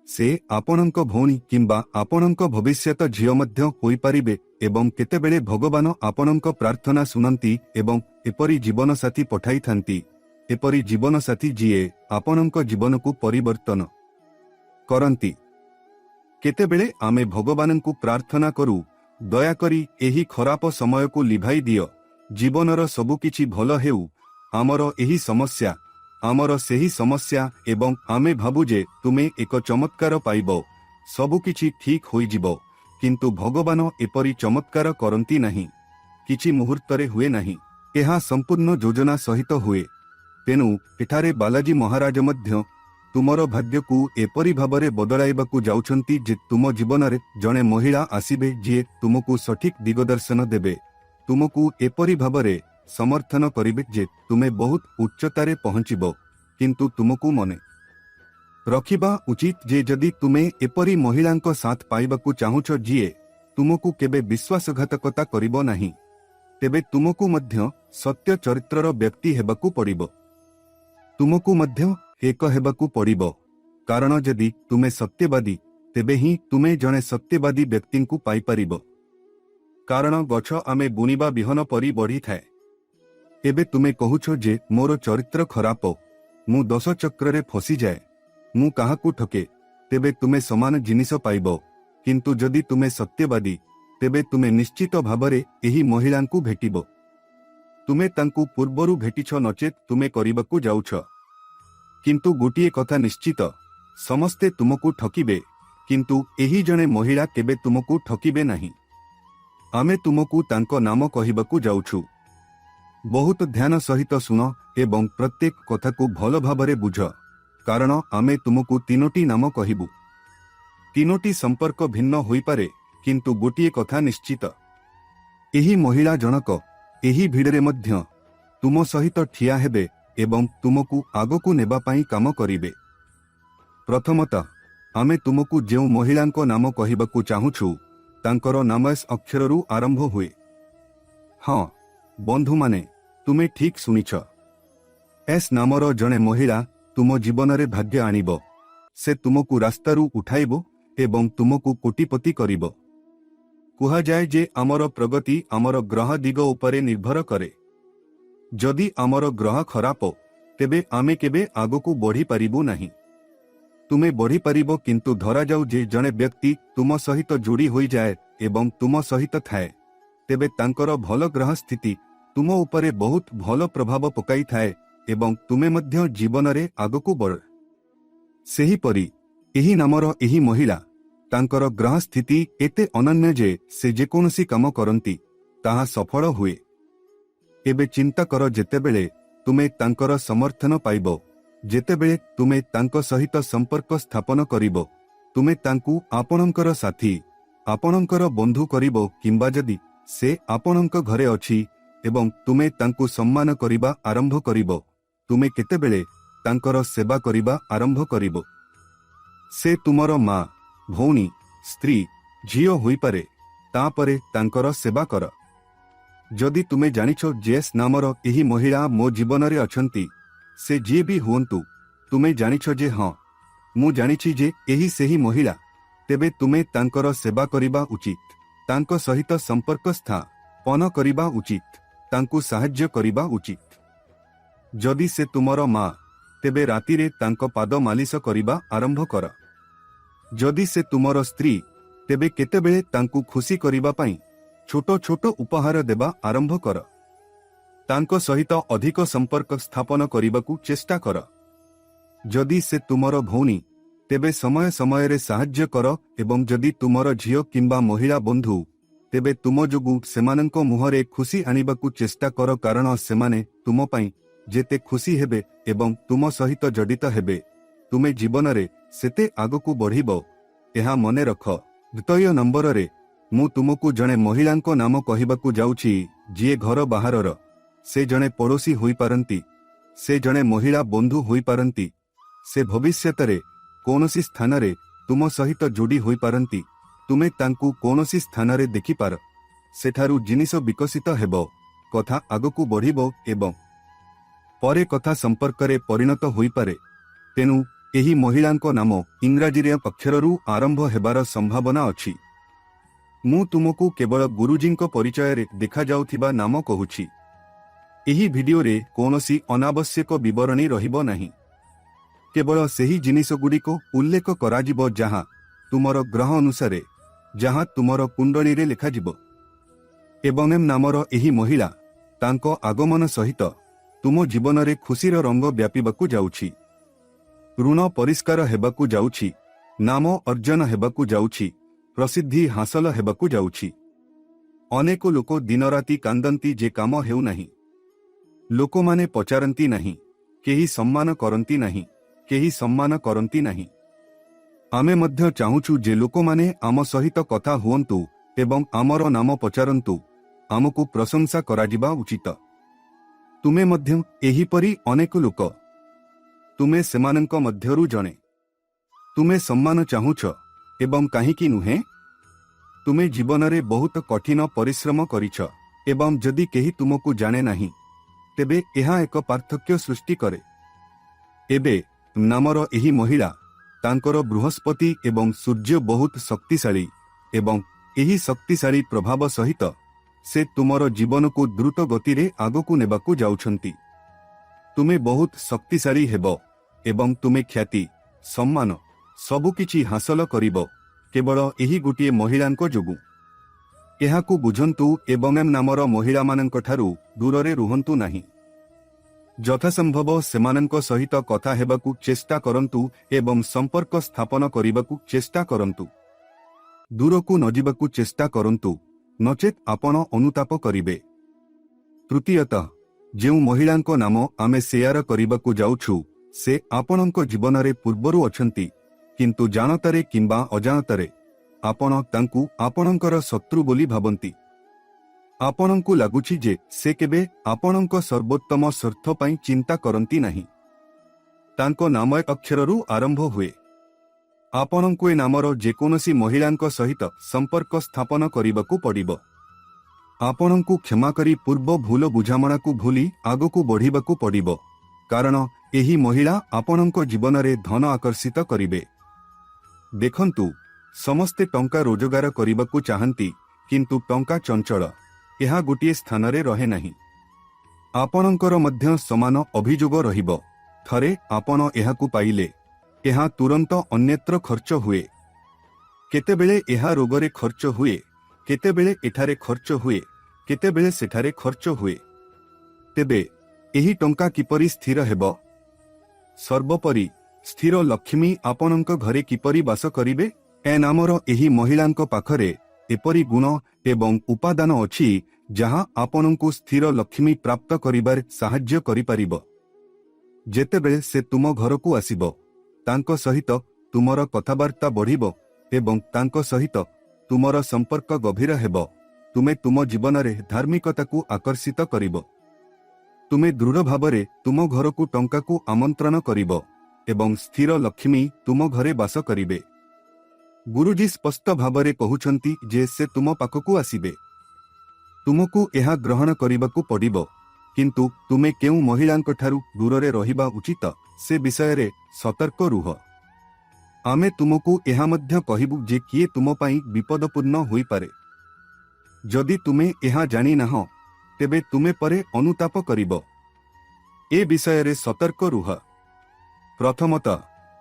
से आपणଙ୍କ भौणी किंबा आपणଙ୍କ भविष्यत झियो मध्य होई परिबे एवं केतेबेले भगवान आपणଙ୍କ प्रार्थना सुनंती एवं एपरी जीवन साथी पठाई थांती। एपरी जीवन साथी जिए आपणଙ୍କ जीवनकु परिवर्तन करंती। केतेबेले आमे भगवानंकु प्रार्थना करू दयाकरी एही खराप समयकु लिभाई दियो। जीवनर सबुकिछि भल हेउ। आमर एही समस्या आमर सेही समस्या एवं आमे भाबु जे तुमे एक चमत्कार पाइबो सबुकिछि ठीक होई जिवो। किंतु भगवान एपरी चमत्कार करंती नहीं। किछि मुहूर्तरे हुए नहीं। एहा संपूर्ण योजना सहित हुए। तेनु एठारे बालाजी महाराज मध्य तुमर भाग्यकु एपरी भाबरे बदलाइबाकु जाउछंती जे तुम जीवनरे जणे महिला आसीबे जे तुमकु सठिक दिगदर्शन देबे। तुमकु एपरी भाबरे समर्थन करिबे जे तुमे बहुत उच्चतारे पहुंचिबो। किंतु तुमकु मने रखिबा उचित जे जदि तुमे एपरी महिलांको साथ पाइबाकु चाहुछ जिए तुमकु केबे विश्वासघातकता करिबो नाही तेबे तुमकु मध्य सत्य चरित्रर व्यक्ति हेबाकु पड़िबो। तुमकु मध्य एक हेबाकु पड़िबो कारण जदि तुमे सत्यवादी तेबे ही तुमे जणे सत्यवादी व्यक्तिंकु पाई परिबो। कारण गछ आमे बुनिबा बिहन परी बढ़ी थाए। एबे तुमे कहुछ जे मोर चरित्र खराप मु 10 चक्र फसी जाए मु काहाकू ठके तेबे तुमे समान जिनिस पाइबो। किंतु जदि तुमे सत्यवादी तेबे तुमे निश्चित भाबरे एही महिलांकू भेटिबो। तुमे तांकू पूर्वरु भेटिछ नचेत तुमे करिबाकू जाउछ। किंतु गोटिए कथा निश्चित समस्ते तुमकू ठकिबे किंतु एही जणे महिला केबे तुमकू ठकिबे नाही। आमे तुमकू तांको नाम कहिबाकू जाउछु। बहुत ध्यान सहित सुन एवं प्रत्येक कथाकू भल भाबरे बुझ कारण आमे तुमकू तीनोटी नाम कहिबु। तीनोटी संपर्क भिन्न होई पारे किंतु गोटिए कथा निश्चित। एही महिला जनक एही भिड़रे मध्य तुम सहित ठिया हेबे एवं तुमकू आगकू नेबा पाई काम करिबे। प्रथमतः आमे तुमकू जेउ महिलांको नाम कहिबाकू चाहुछु तांकर नाम एस अक्षररू आरंभ हुए। हाँ बंधु माने तुमे ठीक सुनिछ। एस नामर जणे महिला तुम जीवन रे भाग्य आनिबो। से तुमकू रास्तारू उठाइबो एवं तुमकू कोटिपति करिबो। कुहा जाए जे आमर प्रगति आमर ग्रह दिग उपरे निर्भर करे। जदि आमर ग्रह खराप तेबे आमे केबे आगकू बढ़ी पारिबु नाही। तुमे बढ़ी पारिबो किंतु धरा जाऊ जे जणे व्यक्ति तुम सहित जोड़ी होई जाए एवं तुम सहित थाए तेबे तांकर भल ग्रह स्थिति तुम उपरे बहुत भल प्रभाव पकाई थाए एवं तुमे मध्य जीवन रे आगकू बढ़। सेही परी एही नामर एही महिला तांकर ग्रह स्थिति एते अनन्य जे से जेकोनसी काम करंती ताहा सफल हुए। एबे चिंता कर जेतेबेले तुमे तांकर समर्थन पाइबो जेतेबेले तुमे तांको सहित संपर्क स्थापन करिबो तुमे तांकू आपणंकर साथी आपणंकर बंधु करिबो किंबा जदि से आपणंक घरे अछि एवं तुमे तांकू सम्मान करिबा आरंभ करिबो तुमे केतेबेले तांकर सेवा करिबा आरंभ करिबो। से तुमर माँ भौणी स्त्री झियो होई पारे तापरे तांकर सेवा कर। जदि तुमे जानिछो जेस नामर एही महिला मो जीवन रे अछंती से जे भी हुअंतु तुमे जानिछो जे हाँ मु जानिछि जे एही सेही महिला तेबे तुमे तांकर सेवा करिबा उचित। तांको सहित संपर्क स्थापन करिबा उचित। तांकू साहाय्य करिबा उचित। जदि से तुमर माँ तेबे राति रे तांको पाद मालिश करिबा आरंभ कर। जदि से तुमर स्त्री तेबे केतेबेले तांकू खुशी करिबा पाई छोटो छोटो उपहार देबा आरंभ कर। तांको सहित अधिक संपर्क स्थापन करिबाकू चेष्टा कर। जदि से तुमर भौणी तेबे समय समय रे साहाय्य कर एवं जदि तुमर झियो किंबा महिला बंधु तेबे तुम जोगु सेमानंको मुहरे खुशी आनिबाकू चेष्टा कर कारण सेमाने तुम पाई जेते खुशी हेबे एवं तुम सहित जडित हेबे तुमे जीवन रे ସେତେ ଆଗକୁ ବଢ଼ିବ। ଏହା ମନେ ରଖ। ଦ୍ୱିତୀୟ ନମ୍ବରରେ ମୁଁ ତୁମକୁ ଜଣେ ମହିଳାଙ୍କ ନାମ କହିବାକୁ ଯାଉଛି ଯିଏ ଘର ବାହାରର। ସେ ଜଣେ ପଡ଼ୋଶୀ ହୋଇପାରନ୍ତି, ସେ ଜଣେ ମହିଳା ବନ୍ଧୁ ହୋଇପାରନ୍ତି, ସେ ଭବିଷ୍ୟତରେ କୌଣସି ସ୍ଥାନରେ ତୁମ ସହିତ ଯୋଡ଼ି ହୋଇପାରନ୍ତି। ତୁମେ ତାଙ୍କୁ କୌଣସି ସ୍ଥାନରେ ଦେଖିପାର। ସେଠାରୁ ଜିନିଷ ବିକଶିତ ହେବ, କଥା ଆଗକୁ ବଢ଼ିବ ଏବଂ ପରେ କଥା ସମ୍ପର୍କରେ ପରିଣତ ହୋଇପାରେ। ତେଣୁ ଏହି ମହିଳାଙ୍କ ନାମ ଇଂରାଜୀରେ ଅକ୍ଷରରୁ ଆରମ୍ଭ ହେବାର ସମ୍ଭାବନା ଅଛି। ମୁଁ ତୁମକୁ କେବଳ ଗୁରୁଜୀଙ୍କ ପରିଚୟରେ ଦେଖାଯାଉଥିବା ନାମ କହୁଛି। ଏହି ଭିଡିଓରେ କୌଣସି ଅନାବଶ୍ୟକ ବିବରଣୀ ରହିବ ନାହିଁ। କେବଳ ସେହି ଜିନିଷଗୁଡ଼ିକ ଉଲ୍ଲେଖ କରାଯିବ ଯାହା ତୁମର ଗ୍ରହ ଅନୁସାରେ, ଯାହା ତୁମର କୁଣ୍ଡଳୀରେ ଲେଖାଯିବ। ଏବଂ ଏମ୍ ନାମର ଏହି ମହିଳା, ତାଙ୍କ ଆଗମନ ସହିତ ତୁମ ଜୀବନରେ ଖୁସିର ରଙ୍ଗ ବ୍ୟାପିବାକୁ ଯାଉଛି। ଋଣ ପରିଷ୍କାର ହେବାକୁ ଯାଉଛି, ନାମ ଅର୍ଜନ ହେବାକୁ ଯାଉଛି, ପ୍ରସିଦ୍ଧି ହାସଲ ହେବାକୁ ଯାଉଛି। ଅନେକ ଲୋକ ଦିନରାତି କାନ୍ଦନ୍ତି ଯେ କାମ ହେଉନାହିଁ। ଲୋକମାନେ ପଚାରନ୍ତି ନାହିଁ, କେହି ସମ୍ମାନ କରନ୍ତି ନାହିଁ, କେହି ସମ୍ମାନ କରନ୍ତି ନାହିଁ। ଆମେ ମଧ୍ୟ ଚାହୁଁଛୁ ଯେ ଲୋକମାନେ ଆମ ସହିତ କଥା ହୁଅନ୍ତୁ ଏବଂ ଆମର ନାମ ପଚାରନ୍ତୁ। ଆମକୁ ପ୍ରଶଂସା କରାଯିବା ଉଚିତ। ତୁମେ ମଧ୍ୟ ଏହିପରି ଅନେକ ଲୋକ। ତୁମେ ସେମାନଙ୍କ ମଧ୍ୟରୁ ଜଣେ। ତୁମେ ସମ୍ମାନ ଚାହୁଁଛ ଏବଂ କାହିଁକି ନୁହେଁ? ତୁମେ ଜୀବନରେ ବହୁତ କଠିନ ପରିଶ୍ରମ କରିଛ ଏବଂ ଯଦି କେହି ତୁମକୁ ଜାଣେ ନାହିଁ, ତେବେ ଏହା ଏକ ପାର୍ଥକ୍ୟ ସୃଷ୍ଟି କରେ। ଏବେ ନାମର ଏହି ମହିଳା, ତାଙ୍କର ବୃହସ୍ପତି ଏବଂ ସୂର୍ଯ୍ୟ ବହୁତ ଶକ୍ତିଶାଳୀ ଏବଂ ଏହି ଶକ୍ତିଶାଳୀ ପ୍ରଭାବ ସହିତ ସେ ତୁମର ଜୀବନକୁ ଦ୍ରୁତ ଗତିରେ ଆଗକୁ ନେବାକୁ ଯାଉଛନ୍ତି। ତୁମେ ବହୁତ ଶକ୍ତିଶାଳୀ ହେବ ଏବଂ ତୁମେ ଖ୍ୟାତି, ସମ୍ମାନ ସବୁକିଛି ହାସଲ କରିବ କେବଳ ଏହି ଗୋଟିଏ ମହିଳାଙ୍କ ଯୋଗୁଁ। ଏହାକୁ ବୁଝନ୍ତୁ ଏବଂ ଏମ୍ ନାମର ମହିଳାମାନଙ୍କଠାରୁ ଦୂରରେ ରୁହନ୍ତୁ ନାହିଁ। ଯଥାସମ୍ଭବ ସେମାନଙ୍କ ସହିତ କଥା ହେବାକୁ ଚେଷ୍ଟା କରନ୍ତୁ ଏବଂ ସମ୍ପର୍କ ସ୍ଥାପନ କରିବାକୁ ଚେଷ୍ଟା କରନ୍ତୁ। ଦୂରକୁ ନ ଯିବାକୁ ଚେଷ୍ଟା କରନ୍ତୁ, ନଚେତ୍ ଆପଣ ଅନୁତାପ କରିବେ। ତୃତୀୟତଃ, ଯେଉଁ ମହିଳାଙ୍କ ନାମ ଆମେ ସେୟାର କରିବାକୁ ଯାଉଛୁ, ସେ ଆପଣଙ୍କ ଜୀବନରେ ପୂର୍ବରୁ ଅଛନ୍ତି, କିନ୍ତୁ ଜାଣତରେ କିମ୍ବା ଅଜାଣତରେ ଆପଣ ତାଙ୍କୁ ଆପଣଙ୍କର ଶତ୍ରୁ ବୋଲି ଭାବନ୍ତି। ଆପଣଙ୍କୁ ଲାଗୁଛି ଯେ ସେ କେବେ ଆପଣଙ୍କ ସର୍ବୋତ୍ତମ ସ୍ୱାର୍ଥ ପାଇଁ ଚିନ୍ତା କରନ୍ତି ନାହିଁ। ତାଙ୍କ ନାମ ଅକ୍ଷରରୁ ଆରମ୍ଭ ହୁଏ। ଆପଣଙ୍କୁ ଏ ନାମର ଯେକୌଣସି ମହିଳାଙ୍କ ସହିତ ସମ୍ପର୍କ ସ୍ଥାପନ କରିବାକୁ ପଡ଼ିବ। ଆପଣଙ୍କୁ କ୍ଷମା କରି ପୂର୍ବ ଭୁଲ ବୁଝାମଣାକୁ ଭୁଲି ଆଗକୁ ବଢ଼ିବାକୁ ପଡ଼ିବ, କାରଣ ଏହି ମହିଳା ଆପଣଙ୍କ ଜୀବନରେ ଧନ ଆକର୍ଷିତ କରିବେ। ଦେଖନ୍ତୁ, ସମସ୍ତେ ଟଙ୍କା ରୋଜଗାର କରିବାକୁ ଚାହାନ୍ତି, କିନ୍ତୁ ଟଙ୍କା ଚଞ୍ଚଳ, ଏହା ଗୋଟିଏ ସ୍ଥାନରେ ରହେ ନାହିଁ। ଆପଣଙ୍କର ମଧ୍ୟ ସମାନ ଅଭିଯୋଗ ରହିବ। ଥରେ ଆପଣ ଏହାକୁ ପାଇଲେ, ଏହା ତୁରନ୍ତ ଅନ୍ୟତ୍ର ଖର୍ଚ୍ଚ ହୁଏ। କେତେବେଳେ ଏହା ରୋଗରେ ଖର୍ଚ୍ଚ ହୁଏ, କେତେବେଳେ ଏଠାରେ ଖର୍ଚ୍ଚ ହୁଏ, କେତେବେଳେ ସେଠାରେ ଖର୍ଚ୍ଚ ହୁଏ। ତେବେ ଏହି ଟଙ୍କା କିପରି ସ୍ଥିର ହେବ? ସର୍ବୋପରି ସ୍ଥିର ଲକ୍ଷ୍ମୀ ଆପଣଙ୍କ ଘରେ କିପରି ବାସ କରିବେ? ଏ ନାମର ଏହି ମହିଳାଙ୍କ ପାଖରେ ଏପରି ଗୁଣ ଏବଂ ଉପାଦାନ ଅଛି ଯାହା ଆପଣଙ୍କୁ ସ୍ଥିର ଲକ୍ଷ୍ମୀ ପ୍ରାପ୍ତ କରିବାରେ ସାହାଯ୍ୟ କରିପାରିବ। ଯେତେବେଳେ ସେ ତୁମ ଘରକୁ ଆସିବ, ତାଙ୍କ ସହିତ ତୁମର କଥାବାର୍ତ୍ତା ବଢ଼ିବ ଏବଂ ତାଙ୍କ ସହିତ ତୁମର ସମ୍ପର୍କ ଗଭୀର ହେବ, ତୁମେ ତୁମ ଜୀବନରେ ଧାର୍ମିକତାକୁ ଆକର୍ଷିତ କରିବ। ତୁମେ ଦୃଢ଼ ଭାବରେ ତୁମ ଘରକୁ ଟଙ୍କାକୁ ଆମନ୍ତ୍ରଣ କରିବ ଏବଂ ସ୍ଥିର ଲକ୍ଷ୍ମୀ ତୁମ ଘରେ ବାସ କରିବେ। ଗୁରୁଜୀ ସ୍ପଷ୍ଟ ଭାବରେ କହୁଛନ୍ତି ଯେ ସେ ତୁମ ପାଖକୁ ଆସିବେ। ତୁମକୁ ଏହା ଗ୍ରହଣ କରିବାକୁ ପଡ଼ିବ, କିନ୍ତୁ ତୁମେ କେଉଁ ମହିଳାଙ୍କଠାରୁ ଦୂରରେ ରହିବା ଉଚିତ ସେ ବିଷୟରେ ସତର୍କ ରୁହ। ଆମେ ତୁମକୁ ଏହା ମଧ୍ୟ କହିବୁ ଯେ କିଏ ତୁମ ପାଇଁ ବିପଦପୂର୍ଣ୍ଣ ହୋଇପାରେ। ଯଦି ତୁମେ ଏହା ଜାଣିନାହଁ, ତେବେ ତୁମେ ପରେ ଅନୁତାପ କରିବ। ଏ ବିଷୟରେ ସତର୍କ ରୁହ। ପ୍ରଥମତଃ,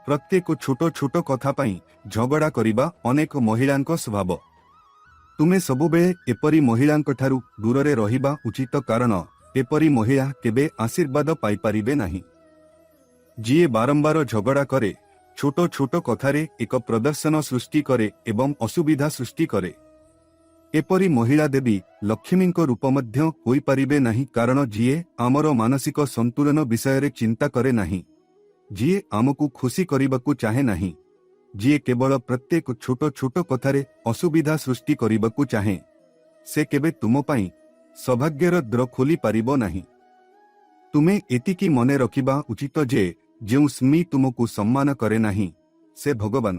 ପ୍ରତ୍ୟେକ ଛୋଟ ଛୋଟ କଥା ପାଇଁ ଝଗଡ଼ା କରିବା ଅନେକ ମହିଳାଙ୍କ ସ୍ୱଭାବ। ତୁମେ ସବୁବେଳେ ଏପରି ମହିଳାଙ୍କଠାରୁ ଦୂରରେ ରହିବା ଉଚିତ କାରଣ ଏପରି ମହିଳା କେବେ ଆଶୀର୍ବାଦ ପାଇପାରିବେ ନାହିଁ। ଯିଏ ବାରମ୍ବାର ଝଗଡ଼ା କରେ, ଛୋଟ ଛୋଟ କଥାରେ ଏକ ପ୍ରଦର୍ଶନ ସୃଷ୍ଟି କରେ ଏବଂ ଅସୁବିଧା ସୃଷ୍ଟି କରେ, ଏପରି ମହିଳା ଦେବୀ ଲକ୍ଷ୍ମୀଙ୍କ ରୂପ ମଧ୍ୟ ହୋଇପାରିବେ ନାହିଁ କାରଣ ଯିଏ ଆମର ମାନସିକ ସନ୍ତୁଳନ ବିଷୟରେ ଚିନ୍ତା କରେ ନାହିଁ, ଯିଏ ଆମକୁ ଖୁସି କରିବାକୁ ଚାହେଁ ନାହିଁ, ଯିଏ କେବଳ ପ୍ରତ୍ୟେକ ଛୋଟ ଛୋଟ କଥାରେ ଅସୁବିଧା ସୃଷ୍ଟି କରିବାକୁ ଚାହେଁ ସେ କେବେ ତୁମ ପାଇଁ ସୌଭାଗ୍ୟର ଦ୍ୱାର ଖୋଲି ପାରିବ ନାହିଁ। ତୁମେ ଏତିକି ମନେ ରଖିବା ଉଚିତ ଯେ ଯେଉଁ ସ୍ୱାମୀ ତୁମକୁ ସମ୍ମାନ କରେ ନାହିଁ ସେ ଭଗବାନ।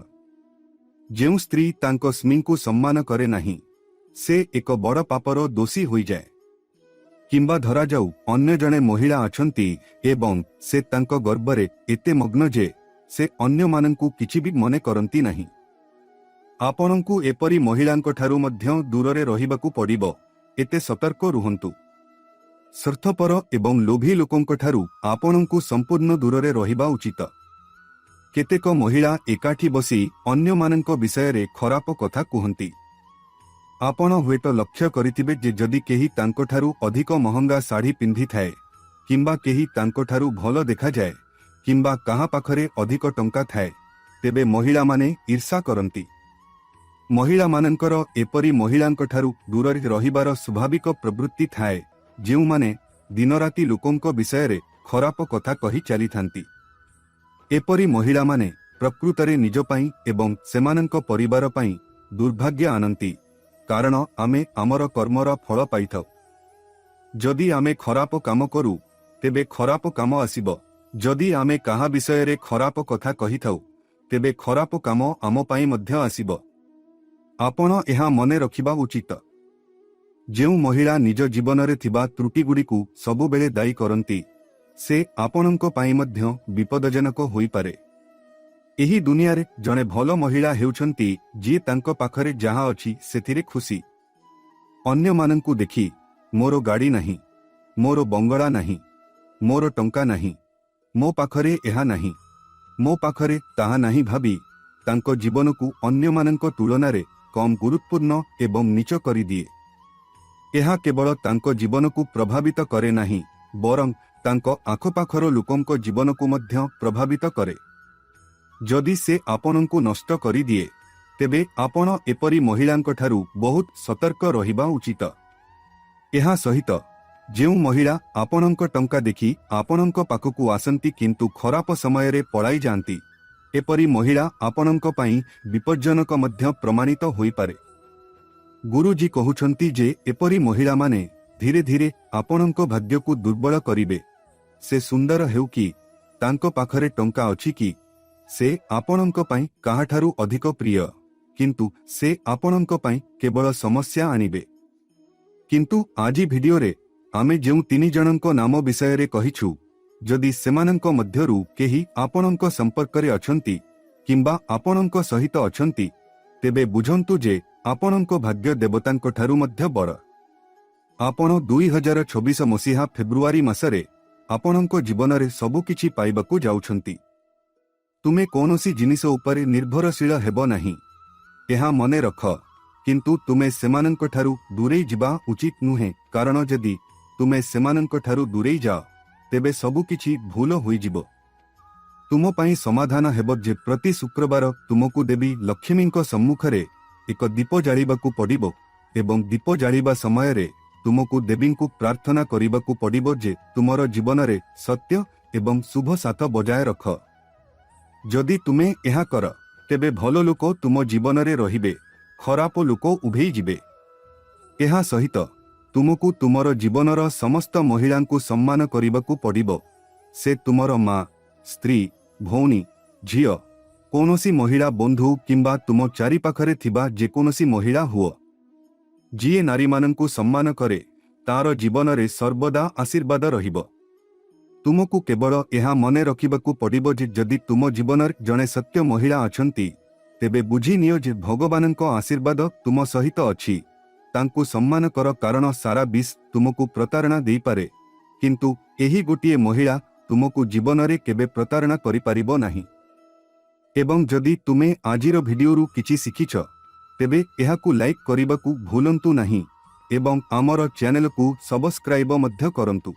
ଯେଉଁ ସ୍ତ୍ରୀ ତାଙ୍କ ସ୍ୱାମୀଙ୍କୁ ସମ୍ମାନ କରେ ନାହିଁ ସେ ଏକ ବଡ଼ ପାପର ଦୋଷୀ ହୋଇଯାଏ। କିମ୍ବା ଧରାଯାଉ ଅନ୍ୟ ଜଣେ ମହିଳା ଅଛନ୍ତି ଏବଂ ସେ ତାଙ୍କ ଗର୍ବରେ ଏତେ ମଗ୍ନ ଯେ ସେ ଅନ୍ୟମାନଙ୍କୁ କିଛି ବି ମନେ କରନ୍ତି ନାହିଁ। ଆପଣଙ୍କୁ ଏପରି ମହିଳାଙ୍କଠାରୁ ମଧ୍ୟ ଦୂରରେ ରହିବାକୁ ପଡ଼ିବ। ଏତେ ସତର୍କ ରୁହନ୍ତୁ। ସ୍ୱାର୍ଥପର ଏବଂ ଲୋଭୀ ଲୋକଙ୍କଠାରୁ ଆପଣଙ୍କୁ ସମ୍ପୂର୍ଣ୍ଣ ଦୂରରେ ରହିବା ଉଚିତ। କେତେକ ମହିଳା ଏକାଠି ବସି ଅନ୍ୟମାନଙ୍କ ବିଷୟରେ ଖରାପ କଥା କୁହନ୍ତି। ଆପଣ ହୁଏତ ଲକ୍ଷ୍ୟ କରିଥିବେ ଯେ ଯଦି କେହି ତାଙ୍କଠାରୁ ଅଧିକ ମହଙ୍ଗା ଶାଢ଼ୀ ପିନ୍ଧିଥାଏ କିମ୍ବା କେହି ତାଙ୍କଠାରୁ ଭଲ ଦେଖାଯାଏ କିମ୍ବା କାହା ପାଖରେ ଅଧିକ ଟଙ୍କା ଥାଏ ତେବେ ମହିଳାମାନେ ଈର୍ଷା କରନ୍ତି। ମହିଳାମାନଙ୍କର ଏପରି ମହିଳାଙ୍କଠାରୁ ଦୂରରେ ରହିବାର ସ୍ୱାଭାବିକ ପ୍ରବୃତ୍ତି ଥାଏ ଯେଉଁମାନେ ଦିନରାତି ଲୋକଙ୍କ ବିଷୟରେ ଖରାପ କଥା କହି ଚାଲିଥାନ୍ତି। ଏପରି ମହିଳାମାନେ ପ୍ରକୃତରେ ନିଜ ପାଇଁ ଏବଂ ସେମାନଙ୍କ ପରିବାର ପାଇଁ ଦୁର୍ଭାଗ୍ୟ ଆଣନ୍ତି କାରଣ ଆମେ ଆମର କର୍ମର ଫଳ ପାଇଥାଉ। ଯଦି ଆମେ ଖରାପ କାମ କରୁ ତେବେ ଖରାପ କାମ ଆସିବ। ଯଦି ଆମେ କାହା ବିଷୟରେ ଖରାପ କଥା କହିଥାଉ ତେବେ ଖରାପ କାମ ଆମ ପାଇଁ ମଧ୍ୟ ଆସିବ। ଆପଣ ଏହା ମନେ ରଖିବା ଉଚିତ। ଯେଉଁ ମହିଳା ନିଜ ଜୀବନରେ ଥିବା ତ୍ରୁଟିଗୁଡ଼ିକୁ ସବୁବେଳେ ଦାୟୀ କରନ୍ତି ସେ ଆପଣଙ୍କ ପାଇଁ ମଧ୍ୟ ବିପଦଜନକ ହୋଇପାରେ। ଏହି ଦୁନିଆରେ ଜଣେ ଭଲ ମହିଳା ହେଉଛନ୍ତି ଯିଏ ତାଙ୍କ ପାଖରେ ଯାହା ଅଛି ସେଥିରେ ଖୁସି। ଅନ୍ୟମାନଙ୍କୁ ଦେଖି ମୋର ଗାଡ଼ି ନାହିଁ, ମୋର ବଙ୍ଗଳା ନାହିଁ, ମୋର ଟଙ୍କା ନାହିଁ, ମୋ ପାଖରେ ଏହା ନାହିଁ, ମୋ ପାଖରେ ତାହା ନାହିଁ ଭାବି ତାଙ୍କ ଜୀବନକୁ ଅନ୍ୟମାନଙ୍କ ତୁଳନାରେ କମ୍ ଗୁରୁତ୍ୱପୂର୍ଣ୍ଣ ଏବଂ ନୀଚ କରିଦିଏ। ଏହା କେବଳ ତାଙ୍କ ଜୀବନକୁ ପ୍ରଭାବିତ କରେ ନାହିଁ ବରଂ ତାଙ୍କ ଆଖପାଖର ଲୋକଙ୍କ ଜୀବନକୁ ମଧ୍ୟ ପ୍ରଭାବିତ କରେ। ଯଦି ସେ ଆପଣଙ୍କୁ ନଷ୍ଟ କରିଦିଏ ତେବେ ଆପଣ ଏପରି ମହିଳାଙ୍କଠାରୁ ବହୁତ ସତର୍କ ରହିବା ଉଚିତ। ଏହା ସହିତ ଯେଉଁ ମହିଳା ଆପଣଙ୍କ ଟଙ୍କା ଦେଖି ଆପଣଙ୍କ ପାଖକୁ ଆସନ୍ତି କିନ୍ତୁ ଖରାପ ସମୟରେ ପଳାଇ ଯାଆନ୍ତି ଏପରି ମହିଳା ଆପଣଙ୍କ ପାଇଁ ବିପଜ୍ଜନକ ମଧ୍ୟ ପ୍ରମାଣିତ ହୋଇପାରେ। ଗୁରୁଜୀ କହୁଛନ୍ତି ଯେ ଏପରି ମହିଳାମାନେ ଧୀରେ ଧୀରେ ଆପଣଙ୍କ ଭାଗ୍ୟକୁ ଦୁର୍ବଳ କରିବେ। ସେ ସୁନ୍ଦର ହେଉ କି ତାଙ୍କ ପାଖରେ ଟଙ୍କା ଅଛି କି ସେ ଆପଣଙ୍କ ପାଇଁ କାହାଠାରୁ ଅଧିକ ପ୍ରିୟ କିନ୍ତୁ ସେ ଆପଣଙ୍କ ପାଇଁ କେବଳ ସମସ୍ୟା ଆଣିବେ। କିନ୍ତୁ ଆଜି ଭିଡିଓରେ ଆମେ ଯେଉଁ 3 ଜଣଙ୍କ ନାମ ବିଷୟରେ କହିଛୁ ଯଦି ସେମାନଙ୍କ ମଧ୍ୟରୁ କେହି ଆପଣଙ୍କ ସମ୍ପର୍କରେ ଅଛନ୍ତି କିମ୍ବା ଆପଣଙ୍କ ସହିତ ଅଛନ୍ତି ତେବେ ବୁଝନ୍ତୁ ଯେ ଆପଣଙ୍କ ଭାଗ୍ୟ ଦେବତାଙ୍କଠାରୁ ମଧ୍ୟ ବଡ଼। ଆପଣ 2026 ମସିହା ଫେବୃଆରୀ ମାସରେ ଆପଣଙ୍କ ଜୀବନରେ ସବୁକିଛି ପାଇବାକୁ ଯାଉଛନ୍ତି। ତୁମେ କୌଣସି ଜିନିଷ ଉପରେ ନିର୍ଭରଶୀଳ ହେବ ନାହିଁ ଏହା ମନେ ରଖ। କିନ୍ତୁ ତୁମେ ସେମାନଙ୍କଠାରୁ ଦୂରେଇ ଯିବା ଉଚିତ ନୁହେଁ କାରଣ ଯଦି ତୁମେ ସେମାନଙ୍କଠାରୁ ଦୂରେଇ ଯାଅ ତେବେ ସବୁକିଛି ଭୁଲ ହୋଇଯିବ। ତୁମ ପାଇଁ ସମାଧାନ ହେବ ଯେ ପ୍ରତି ଶୁକ୍ରବାର ତୁମକୁ ଦେବୀ ଲକ୍ଷ୍ମୀଙ୍କ ସମ୍ମୁଖରେ ଏକ ଦୀପ ଜାଳିବାକୁ ପଡ଼ିବ ଏବଂ ଦୀପ ଜାଳିବା ସମୟରେ ତୁମକୁ ଦେବୀଙ୍କୁ ପ୍ରାର୍ଥନା କରିବାକୁ ପଡ଼ିବ ଯେ ତୁମର ଜୀବନରେ ସତ୍ୟ ଏବଂ ଶୁଭ ସାଥ ବଜାୟ ରଖ। ଯଦି ତୁମେ ଏହା କର ତେବେ ଭଲ ଲୋକ ତୁମ ଜୀବନରେ ରହିବେ, ଖରାପ ଲୋକ ଉଭେଇ ଯିବେ। ଏହା ସହିତ ତୁମକୁ ତୁମର ଜୀବନର ସମସ୍ତ ମହିଳାଙ୍କୁ ସମ୍ମାନ କରିବାକୁ ପଡ଼ିବ। ସେ ତୁମର ମା, ସ୍ତ୍ରୀ, ଭଉଣୀ, ଝିଅ, କୌଣସି ମହିଳା ବନ୍ଧୁ କିମ୍ବା ତୁମ ଚାରିପାଖରେ ଥିବା ଯେକୌଣସି ମହିଳା ହୁଅ। ଯିଏ ନାରୀମାନଙ୍କୁ ସମ୍ମାନ କରେ ତାର ଜୀବନରେ ସର୍ବଦା ଆଶୀର୍ବାଦ ରହିବ। ତୁମକୁ କେବଳ ଏହା ମନେ ରଖିବାକୁ ପଡ଼ିବ ଯେ ଯଦି ତୁମ ଜୀବନରେ ଜଣେ ସତ୍ୟ ମହିଳା ଅଛନ୍ତି ତେବେ ବୁଝିନିଅ ଯେ ଭଗବାନଙ୍କ ଆଶୀର୍ବାଦ ତୁମ ସହିତ ଅଛି। ତାଙ୍କୁ ସମ୍ମାନ କର କାରଣ ସାରା ବିଶ୍ୱ ତୁମକୁ ପ୍ରତାରଣା ଦେଇପାରେ କିନ୍ତୁ ଏହି ଗୋଟିଏ ମହିଳା ତୁମକୁ ଜୀବନରେ କେବେ ପ୍ରତାରଣା କରିପାରିବ ନାହିଁ। ଏବଂ ଯଦି ତୁମେ ଆଜିର ଭିଡିଓରୁ କିଛି ଶିଖିଛ ତେବେ ଏହାକୁ ଲାଇକ୍ କରିବାକୁ ଭୁଲନ୍ତୁ ନାହିଁ ଏବଂ ଆମର ଚ୍ୟାନେଲକୁ ସବସ୍କ୍ରାଇବ ମଧ୍ୟ କରନ୍ତୁ।